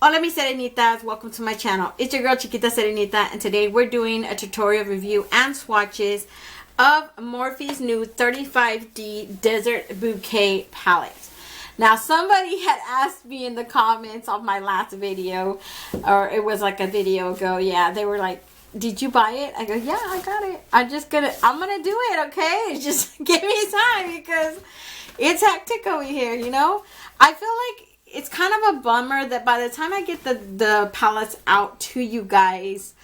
Hola mis serenitas, welcome to my channel. It's your girl Chiquita Serenita, and today we're doing a tutorial review and swatches of Morphe's new 35D Desert Bouquet Palette. Now somebody had asked me in the comments of my last video, or it was like a video ago, yeah, they were like, did you buy it? I go, yeah, I got it. I'm gonna do it, okay? Just give me time because it's hectic over here, you know? I feel like it's kind of a bummer that by the time I get the palettes out to you guys,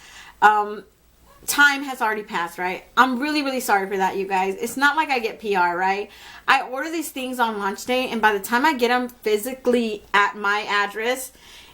time has already passed, right? I'm really sorry for that, you guys. It's not like I get PR, right? I order these things on launch day, and by the time I get them physically at my address,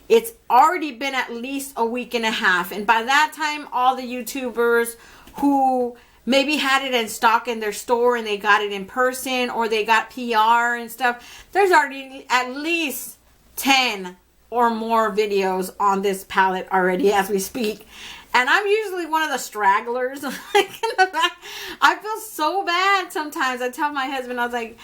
it's already been at least a week and a half. And by that time, all the YouTubers who maybe had it in stock in their store and they got it in person, or they got PR and stuff, there's already at least 10 or more videos on this palette already as we speak. And I'm usually one of the stragglers. I feel so bad sometimes. I tell my husband, I was like,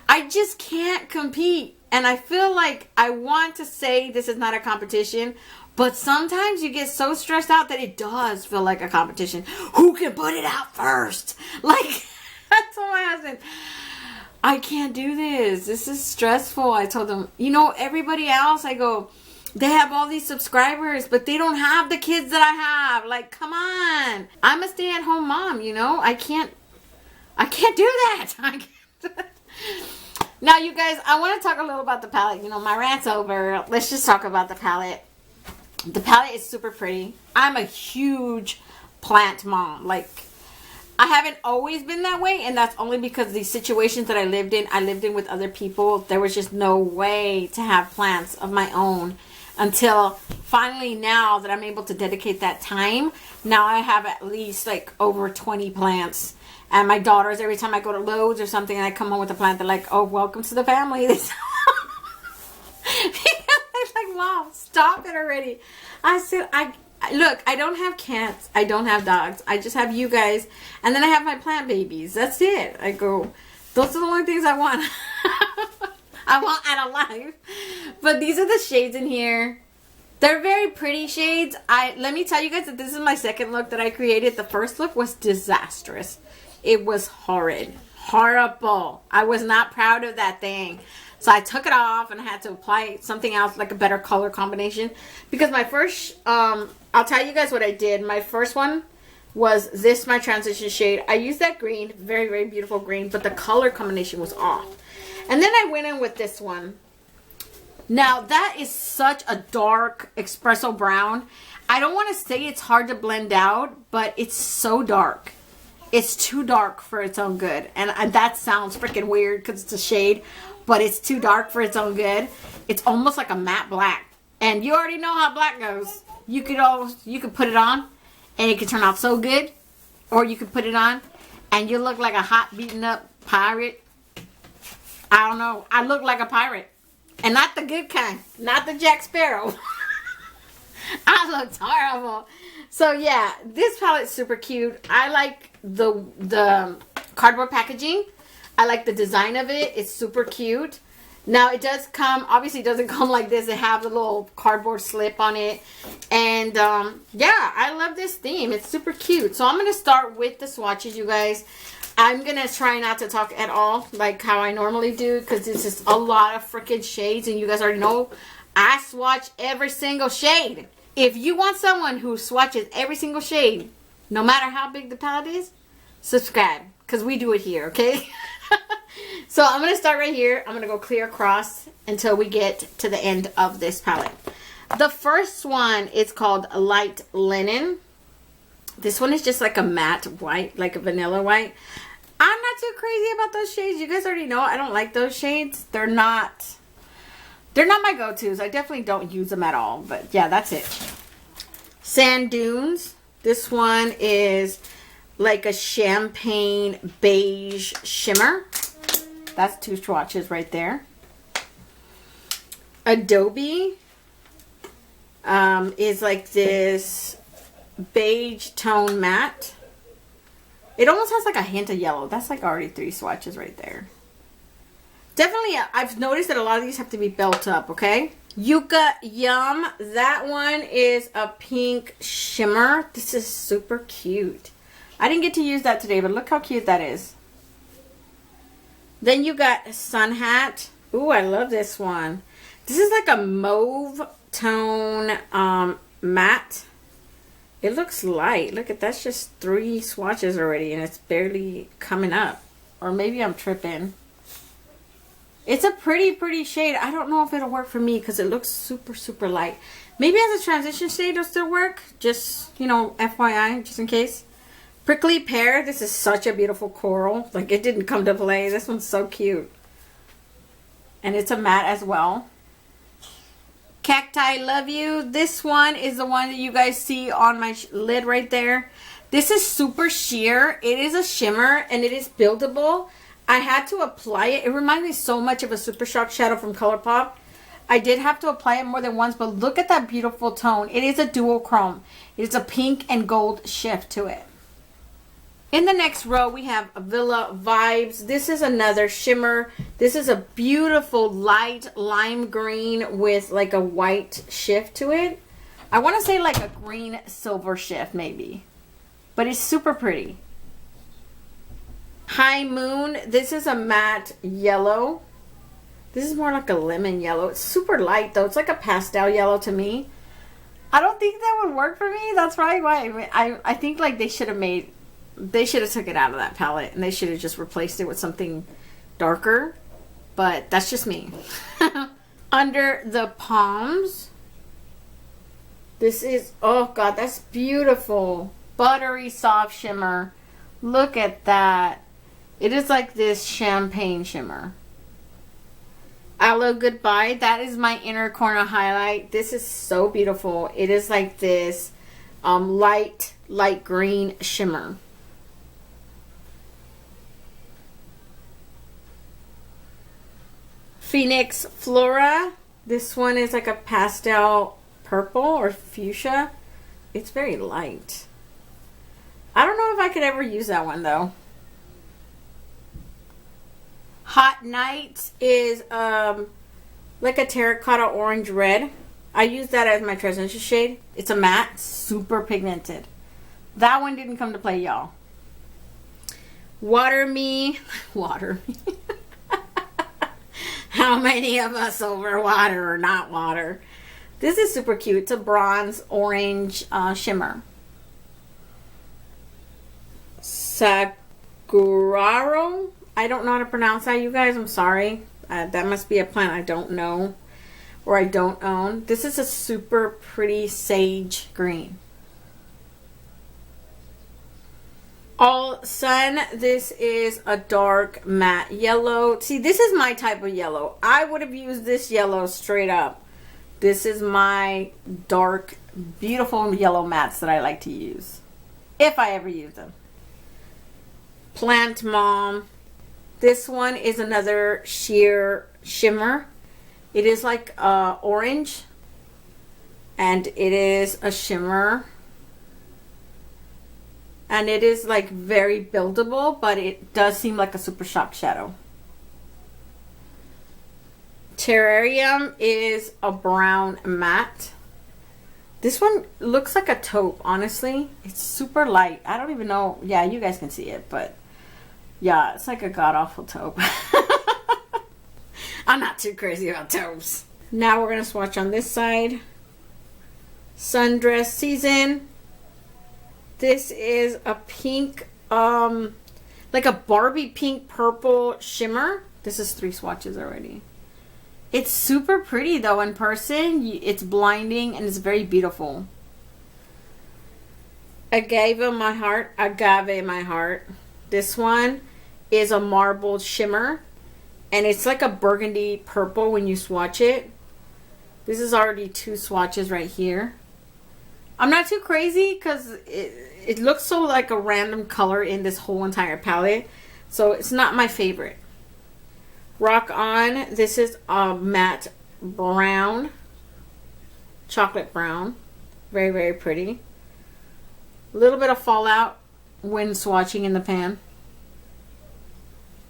I just can't compete. And I feel like I want to say this is not a competition, but sometimes you get so stressed out that it does feel like a competition. Who can put it out first? Like, I told my husband, I can't do this. This is stressful. I told him, you know, everybody else, I go, they have all these subscribers, but they don't have the kids that I have. Like, come on. I'm a stay-at-home mom, you know. I can't do that. Now, you guys, I want to talk a little about the palette. You know, my rant's over. Let's just talk about the palette. The palette is super pretty. I'm a huge plant mom. Like, I haven't always been that way, and that's only because the situations that I lived in with other people. There was just no way to have plants of my own until finally now that I'm able to dedicate that time. Now I have at least like over 20 plants. And my daughters, every time I go to Lowe's or something and I come home with a plant, they're like, oh, welcome to the family. They're like, Mom, stop it already. I said, look, I don't have cats. I don't have dogs. I just have you guys. And then I have my plant babies. That's it. I go, those are the only things I want. I want out of life. But these are the shades in here. They're very pretty shades. Let me tell you guys that this is my second look that I created. The first look was disastrous. It was horrid. Horrible. I was not proud of that thing. So I took it off and I had to apply something else, like a better color combination. Because my first, I'll tell you guys what I did. My first one was this, my transition shade. I used that green, very beautiful green, but the color combination was off. And then I went in with this one. Now that is such a dark espresso brown. I don't want to say it's hard to blend out, but it's so dark. It's too dark for its own good. And that sounds freaking weird because it's a shade, but it's too dark for its own good. It's almost like a matte black. And you already know how black goes. You could put it on and it could turn out so good. Or you could put it on and you look like a hot beaten up pirate. I don't know. I look like a pirate. And not the good kind. Not the Jack Sparrow. I looked horrible. So yeah, this palette's super cute. I like the cardboard packaging. I like the design of it. It's super cute. Now it does come, obviously it doesn't come like this. It have the little cardboard slip on it. And yeah, I love this theme. It's super cute. So I'm going to start with the swatches, you guys. I'm going to try not to talk at all like how I normally do, because it's just a lot of freaking shades. And you guys already know I swatch every single shade. If you want someone who swatches every single shade, no matter how big the palette is, subscribe, because we do it here, okay? So I'm going to start right here. I'm going to go clear across until we get to the end of this palette. The first one is called Light Linen. This one is just like a matte white, like a vanilla white. I'm not too crazy about those shades. You guys already know I don't like those shades. They're not my go-tos. I definitely don't use them at all. But yeah, that's it. Sand Dunes. This one is like a champagne beige shimmer. That's two swatches right there. Adobe is like this beige tone matte. It almost has like a hint of yellow. That's like already three swatches right there. Definitely, I've noticed that a lot of these have to be built up, okay? Yucca Yum. That one is a pink shimmer. This is super cute. I didn't get to use that today, but look how cute that is. Then you got Sun Hat. Ooh, I love this one. This is like a mauve tone matte. It looks light. Look at that's just 3 swatches already, and it's barely coming up. Or maybe I'm tripping. It's a pretty shade. I don't know if it'll work for me because it looks super light. Maybe as a transition shade it'll still work. Just, you know, FYI, just in case. Prickly Pear. This is such a beautiful coral. Like, it didn't come to play. This one's so cute. And it's a matte as well. Cacti Love You. This one is the one that you guys see on my lid right there. This is super sheer. It is a shimmer and it is buildable. I had to apply it. It reminds me so much of a Super Shock shadow from ColourPop. I did have to apply it more than once, but look at that beautiful tone. It is a dual chrome. It is a pink and gold shift to it. In the next row, we have Villa Vibes. This is another shimmer. This is a beautiful light lime green with like a white shift to it. I want to say like a green silver shift maybe. But it's super pretty. High Moon. This is a matte yellow. This is more like a lemon yellow. It's super light though. It's like a pastel yellow to me. I don't think that would work for me. That's probably why I think like they should have took it out of that palette and they should have just replaced it with something darker. But that's just me. Under the Palms. This is, oh God, that's beautiful. Buttery soft shimmer. Look at that. It is like this champagne shimmer. Aloe Goodbye. That is my inner corner highlight. This is so beautiful. It is like this light green shimmer. Phoenix Flora. This one is like a pastel purple or fuchsia. It's very light. I don't know if I could ever use that one though. Hot Night is like a terracotta orange red. I use that as my transition shade. It's a matte, super pigmented. That one didn't come to play, y'all. Water Me. Water Me. How many of us over water or not water? This is super cute. It's a bronze orange shimmer. Sakuraro. I don't know how to pronounce that, you guys. I'm sorry. That must be a plant I don't know or I don't own. This is a super pretty sage green. All Sun. This is a dark matte yellow. See, this is my type of yellow. I would have used this yellow straight up. This is my dark, beautiful yellow mattes that I like to use. If I ever use them. Plant Mom. This one is another sheer shimmer. It is like orange. And it is a shimmer. And it is like very buildable, but it does seem like a Super Shock shadow. Terrarium is a brown matte. This one looks like a taupe, honestly. It's super light. I don't even know. Yeah, you guys can see it, but yeah, it's like a god-awful taupe. I'm not too crazy about taupes. Now we're going to swatch on this side. Sundress Season. This is a pink, like a Barbie pink purple shimmer. This is 3 swatches already. It's super pretty though in person. It's blinding and it's very beautiful. Agave My Heart. This one is a marbled shimmer. And it's like a burgundy purple when you swatch it. This is already 2 swatches right here. I'm not too crazy because it looks so like a random color in this whole entire palette. So it's not my favorite. Rock On. This is a matte brown. Chocolate brown. Very, very pretty. A little bit of fallout when swatching in the pan.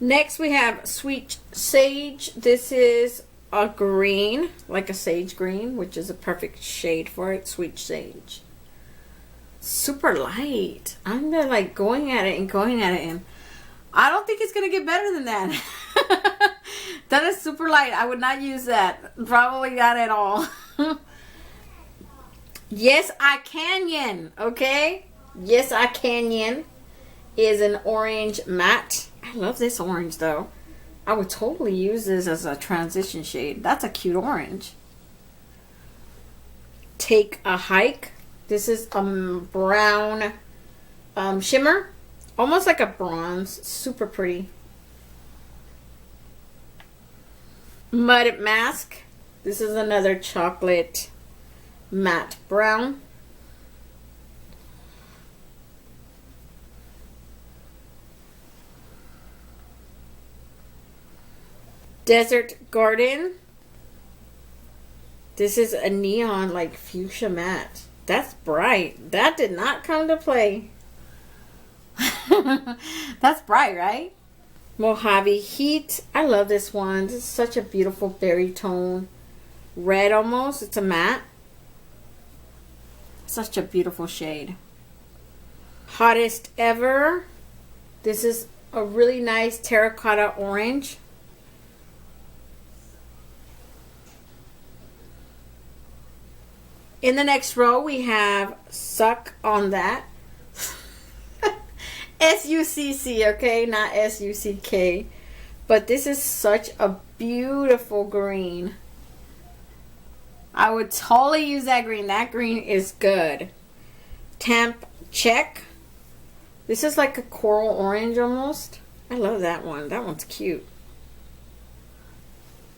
Next we have Sweet Sage. This is a green, like a sage green, which is a perfect shade for it. Sweet Sage. Super light. I'm like going at it and going at it, and I don't think it's gonna get better than that. That is super light. I would not use that. Probably not at all. Yes, I Canyon. Okay. Yes, I Canyon is an orange matte. I love this orange though. I would totally use this as a transition shade. That's a cute orange. Take a Hike. This is a brown shimmer. Almost like a bronze. Super pretty. Mud Mask. This is another chocolate matte brown. Desert Garden. This is a neon like fuchsia matte. That's bright. That did not come to play. That's bright, right? Mojave Heat. I love this one. This is such a beautiful berry tone. Red almost. It's a matte. Such a beautiful shade. Hottest Ever. This is a really nice terracotta orange. In the next row, we have Suck on That. S-U-C-C, okay? Not S-U-C-K. But this is such a beautiful green. I would totally use that green. That green is good. Temp Check. This is like a coral orange almost. I love that one. That one's cute.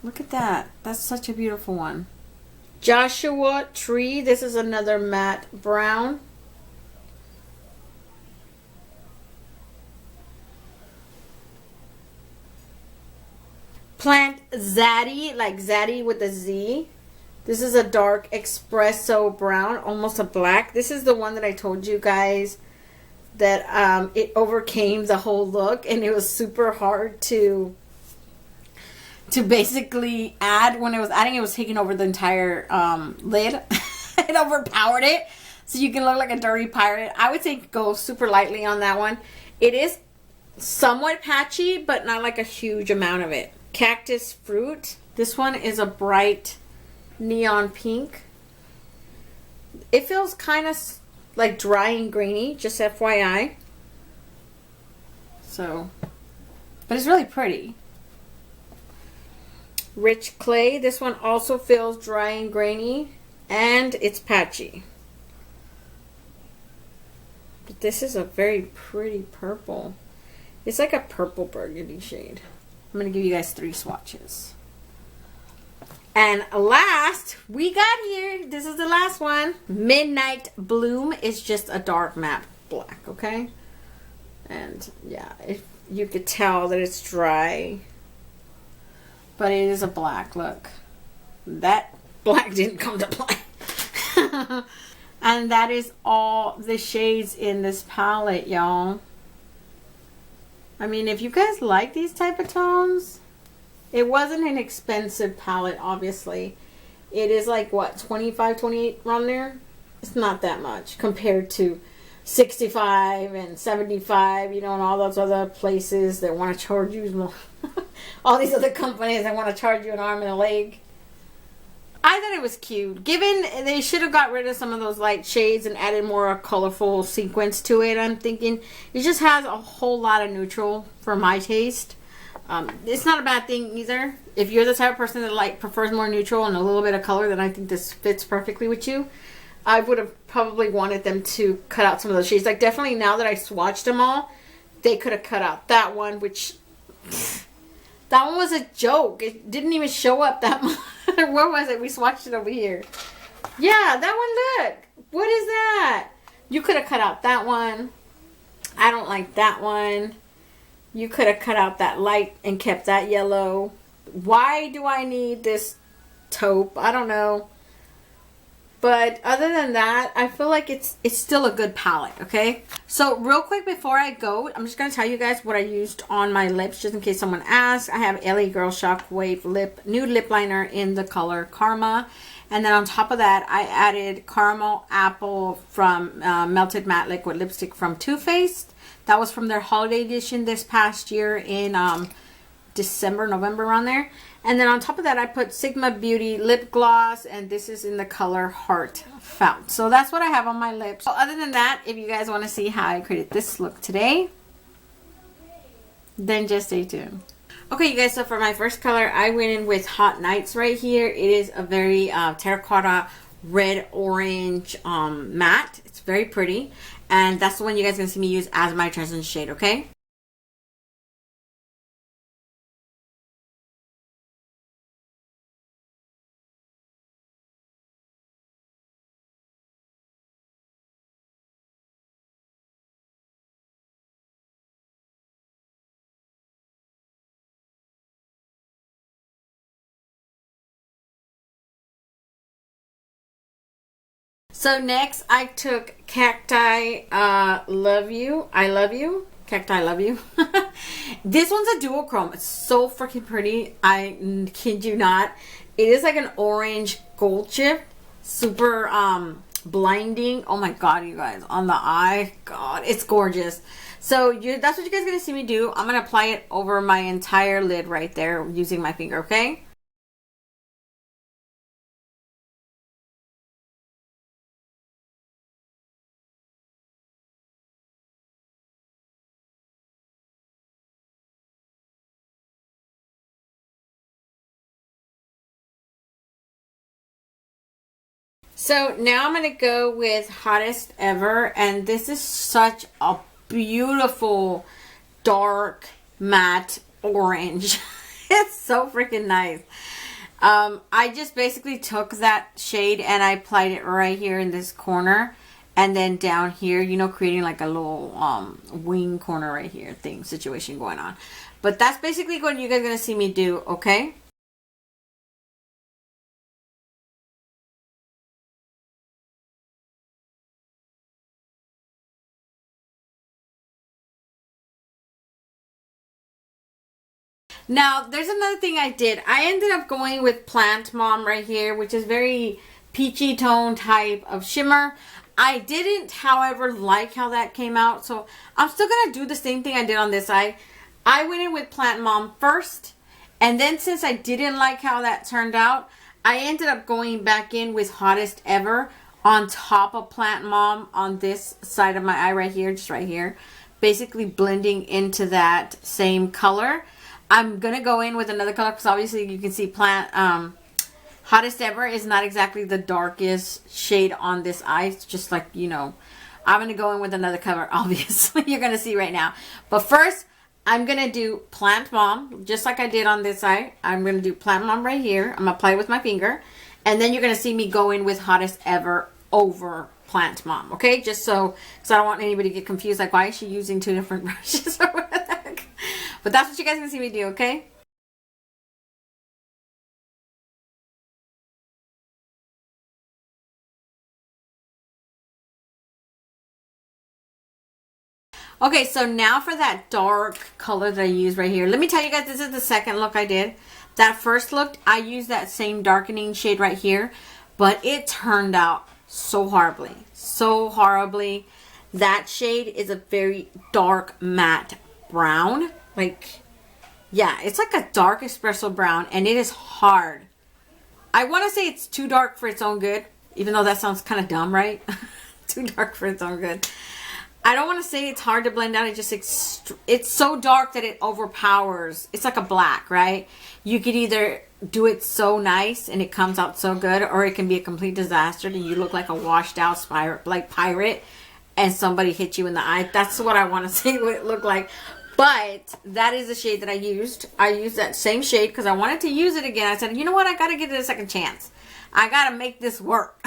Look at that. That's such a beautiful one. Joshua Tree. This is another matte brown. Plant Zaddy, like Zaddy with a Z. This is a dark espresso brown, almost a black. This is the one that I told you guys that it overcame the whole look, and it was super hard to basically add. When it was adding, it was taking over the entire lid. It overpowered it, so you can look like a dirty pirate. I would say go super lightly on that one. It is somewhat patchy, but not like a huge amount of it. Cactus Fruit. This one is a bright neon pink. It feels kind of like dry and grainy, just FYI. So, but it's really pretty. Rich Clay. This one also feels dry and grainy, and it's patchy. But this is a very pretty purple. It's like a purple burgundy shade. I'm going to give you guys 3 swatches. And last, we got here, this is the last one. Midnight Bloom is just a dark matte black, okay? And yeah, if you could tell that it's dry. But it is a black, look. That black didn't come to play. And that is all the shades in this palette, y'all. I mean, if you guys like these type of tones, it wasn't an expensive palette, obviously. It is like, what, 25, 28 around there? It's not that much compared to 65 and 75, you know, and all those other places that want to charge you more. All these other companies that want to charge you an arm and a leg. I thought it was cute. Given they should have got rid of some of those light shades and added more colorful sequence to it, I'm thinking it just has a whole lot of neutral for my taste. It's not a bad thing either. If you're the type of person that like prefers more neutral and a little bit of color, then I think this fits perfectly with you. I would have probably wanted them to cut out some of those shades. Like, definitely now that I swatched them all, they could have cut out that one, which that one was a joke. It didn't even show up that much. Where was it? We swatched it over here. Yeah, that one, look. What is that? You could have cut out that one. I don't like that one. You could have cut out that light and kept that yellow. Why do I need this taupe? I don't know. But other than that, I feel like it's still a good palette, okay? So real quick before I go, I'm just going to tell you guys what I used on my lips, just in case someone asks. I have LA Girl Shockwave Nude Lip Liner in the color Karma. And then on top of that, I added Caramel Apple from Melted Matte Liquid Lipstick from Too Faced. That was from their holiday edition this past year in December, November, around there. And then on top of that, I put Sigma Beauty lip gloss, and this is in the color Heartfelt. So that's what I have on my lips. So other than that, if you guys want to see how I created this look today, then just stay tuned. Okay, you guys, so for my first color, I went in with Hot Nights right here. It is a very terracotta red orange matte. It's very pretty, and that's the one you guys are going to see me use as my transition shade, okay? So next I took Cacti Love You. I Love You. Cacti Love You. This one's a duochrome. It's so freaking pretty. I kid you not. It is like an orange gold chip. Super blinding. Oh my god, you guys. On the eye. God, it's gorgeous. So that's what you guys are going to see me do. I'm going to apply it over my entire lid right there using my finger, okay? So now I'm going to go with Hottest Ever, and this is such a beautiful dark matte orange. It's so freaking nice. I just basically took that shade and I applied it right here in this corner, and then down here, you know, creating like a little wing corner right here thing situation going on. But that's basically what you guys are going to see me do, okay? Now, there's another thing I did. I ended up going with Plant Mom right here, which is very peachy tone type of shimmer. I didn't, however, like how that came out, so I'm still going to do the same thing I did on this eye. I went in with Plant Mom first, and then since I didn't like how that turned out, I ended up going back in with Hottest Ever on top of Plant Mom on this side of my eye right here, just right here, basically blending into that same color. I'm going to go in with another color because obviously you can see Hottest Ever is not exactly the darkest shade on this eye. It's just like, you know, I'm going to go in with another color, obviously. You're going to see right now. But first, I'm going to do Plant Mom, just like I did on this eye. I'm going to do Plant Mom right here. I'm going to apply it with my finger. And then you're going to see me go in with Hottest Ever over Plant Mom, okay? Just so, because I don't want anybody to get confused, like, why is she using two different brushes or whatever. But that's what you guys are going to see me do, okay? Okay, so now for that dark color that I used right here. Let me tell you guys, this is the second look I did. That first look, I used that same darkening shade right here. But it turned out so horribly. So horribly. That shade is a very dark matte brown. Like, yeah, it's like a dark espresso brown, and it is hard. I want to say it's too dark for its own good, even though that sounds kind of dumb, right? Too dark for its own good. I don't want to say it's hard to blend out. It just it's so dark that it overpowers. It's like a black, right? You could either do it so nice and it comes out so good, or it can be a complete disaster and you look like a washed out pirate and somebody hit you in the eye. That's what I want to say what it looked like. But that is the shade that I used. I used that same shade because I wanted to use it again. I said, you know what? I got to give it a second chance. I got to make this work.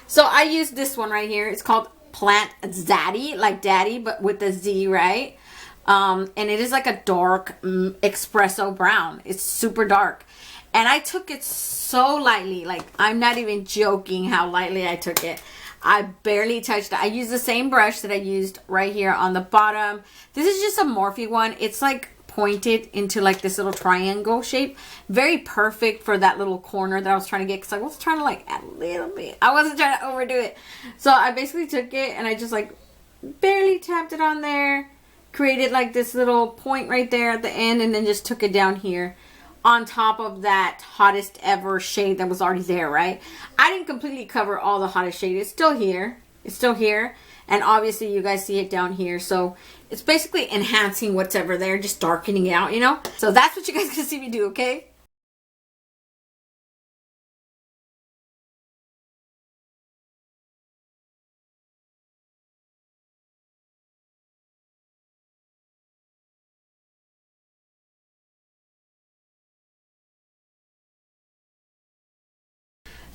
So I used this one right here. It's called Plant Zaddy, like daddy, but with the Z, right? And it is like a dark espresso brown. It's super dark. And I took it so lightly. Like, I'm not even joking how lightly I took it. I barely touched it. I used the same brush that I used right here on the bottom. This is just a Morphe one. It's like pointed into like this little triangle shape. Very perfect for that little corner that I was trying to get, because I was trying to like add a little bit. I wasn't trying to overdo it. So I basically took it and I just like barely tapped it on there, created like this little point right there at the end, and then just took it down here on top of that hottest ever shade that was already there, right? I didn't completely cover all the hottest shade. It's still here. It's still here. And obviously you guys see it down here. So it's basically enhancing what's ever there, just darkening it out, you know? So that's what you guys can see me do, okay?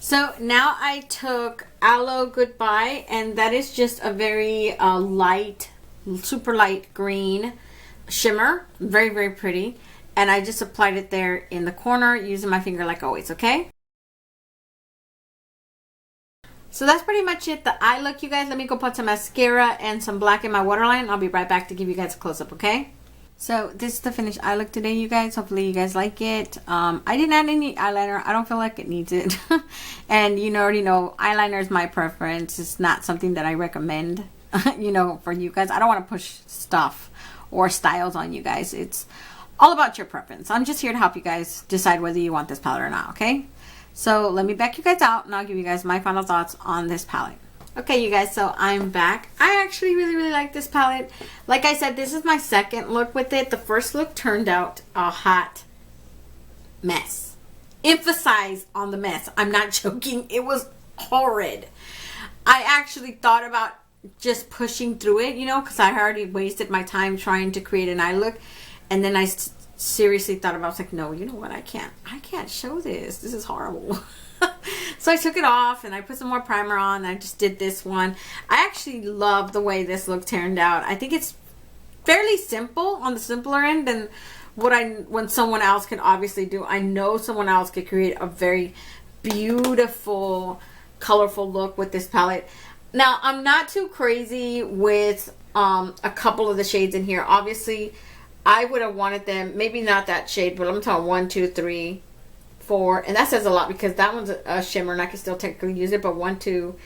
So now I took Aloe Goodbye, and that is just a very light, super light green shimmer. Very, very pretty. And I just applied it there in the corner using my finger like always, okay? So that's pretty much it, the eye look, you guys. Let me go put some mascara and some black in my waterline. I'll be right back to give you guys a close-up, okay? So this is the finished eye look today, you guys. Hopefully you guys like it. I didn't add any eyeliner. I don't feel like it needs it. And you already know, eyeliner is my preference. It's not something that I recommend, you know, for you guys. I don't want to push stuff or styles on you guys. It's all about your preference. I'm just here to help you guys decide whether you want this palette or not, okay? So let me back you guys out and I'll give you guys my final thoughts on this palette. Okay, you guys, so I'm back. I actually really, really like this palette. Like I said, this is my second look with it. The first look turned out a hot mess. Emphasize on the mess. I'm not joking. It was horrid. I actually thought about just pushing through it, you know, because I already wasted my time trying to create an eye look. And then I seriously thought about it. I was like, no, you know what? I can't show this. This is horrible. So I took it off and I put some more primer on. I just did this one. I actually love the way this look turned out. I think it's fairly simple, on the simpler end than when someone else can obviously do. I know someone else could create a very beautiful, colorful look with this palette. Now, I'm not too crazy with a couple of the shades in here. Obviously, I would have wanted them, maybe not that shade, but I'm talking 1, 2, 3, 4, and that says a lot because that one's a shimmer and I can still technically use it, but 1, 2,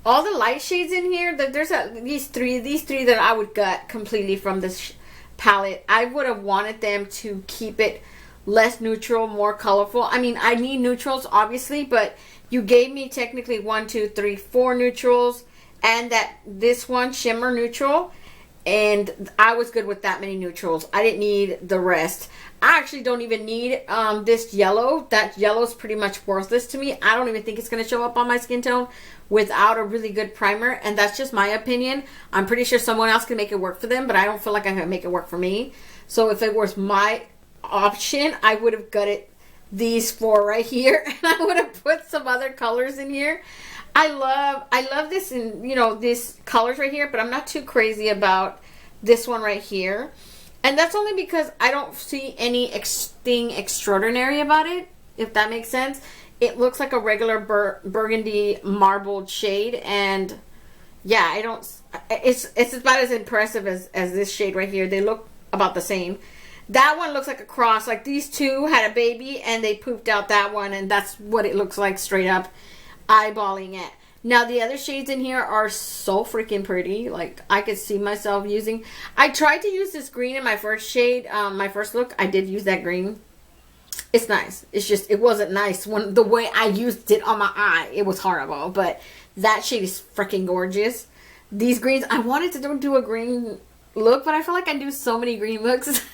all the light shades in here, there's these three that I would gut completely from this palette. I would have wanted them to keep it less neutral, more colorful. I mean, I need neutrals obviously, but you gave me technically 1, 2, 3, 4 neutrals and this one shimmer neutral, and I was good with that many neutrals. I didn't need the rest. I actually don't even need this yellow. That yellow is pretty much worthless to me. I don't even think it's going to show up on my skin tone without a really good primer, and that's just my opinion. I'm pretty sure someone else can make it work for them, but I don't feel like I can make it work for me. So if it was my option, I would have gutted these 4 right here, and I would have put some other colors in here. I love this, in, you know, these colors right here, but I'm not too crazy about this one right here. And that's only because I don't see anything extraordinary about it, if that makes sense. It looks like a regular burgundy marbled shade, and yeah, it's about as impressive as this shade right here. They look about the same. That one looks like a cross, like these two had a baby and they pooped out that one, and that's what it looks like straight up, eyeballing it. Now the other shades in here are so freaking pretty. Like, I could see myself using. I tried to use this green in my first shade, my first look. I did use that green. It's nice. It's just, it wasn't nice when the way I used it on my eye. It was horrible. But that shade is freaking gorgeous. These greens, I wanted to do a green look, but I feel like I do so many green looks.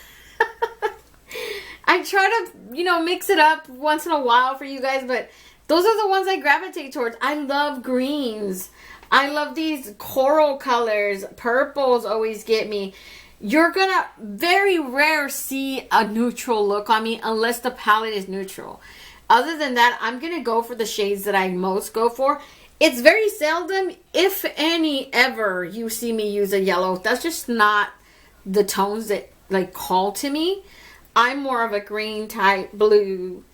I try to, you know, mix it up once in a while for you guys, but those are the ones I gravitate towards. I love greens. I love these coral colors. Purples always get me. You're gonna very rare see a neutral look on me unless the palette is neutral. Other than that, I'm gonna go for the shades that I most go for. It's very seldom, if any ever, you see me use a yellow. That's just not the tones that like call to me. I'm more of a green type, blue,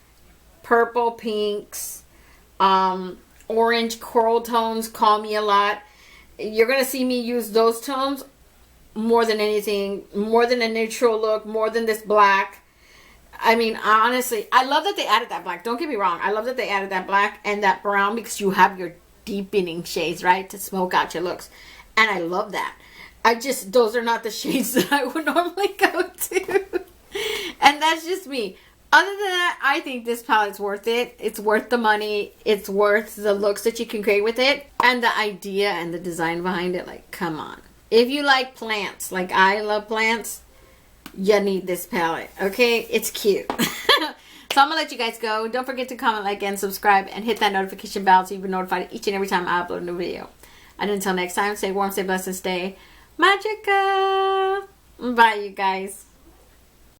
purple pinks, orange coral tones call me a lot. You're going to see me use those tones more than anything, more than a neutral look, more than this black. I mean, honestly, I love that they added that black. Don't get me wrong. I love that they added that black and that brown because you have your deepening shades, right, to smoke out your looks. And I love that. Those are not the shades that I would normally go to. And that's just me. Other than that, I think this palette's worth it. It's worth the money. It's worth the looks that you can create with it. And the idea and the design behind it. Like, come on. If you like plants, like I love plants, you need this palette. Okay? It's cute. So I'm going to let you guys go. Don't forget to comment, like, and subscribe. And hit that notification bell so you'll be notified each and every time I upload a new video. And until next time, stay warm, stay blessed, and stay magical. Bye, you guys.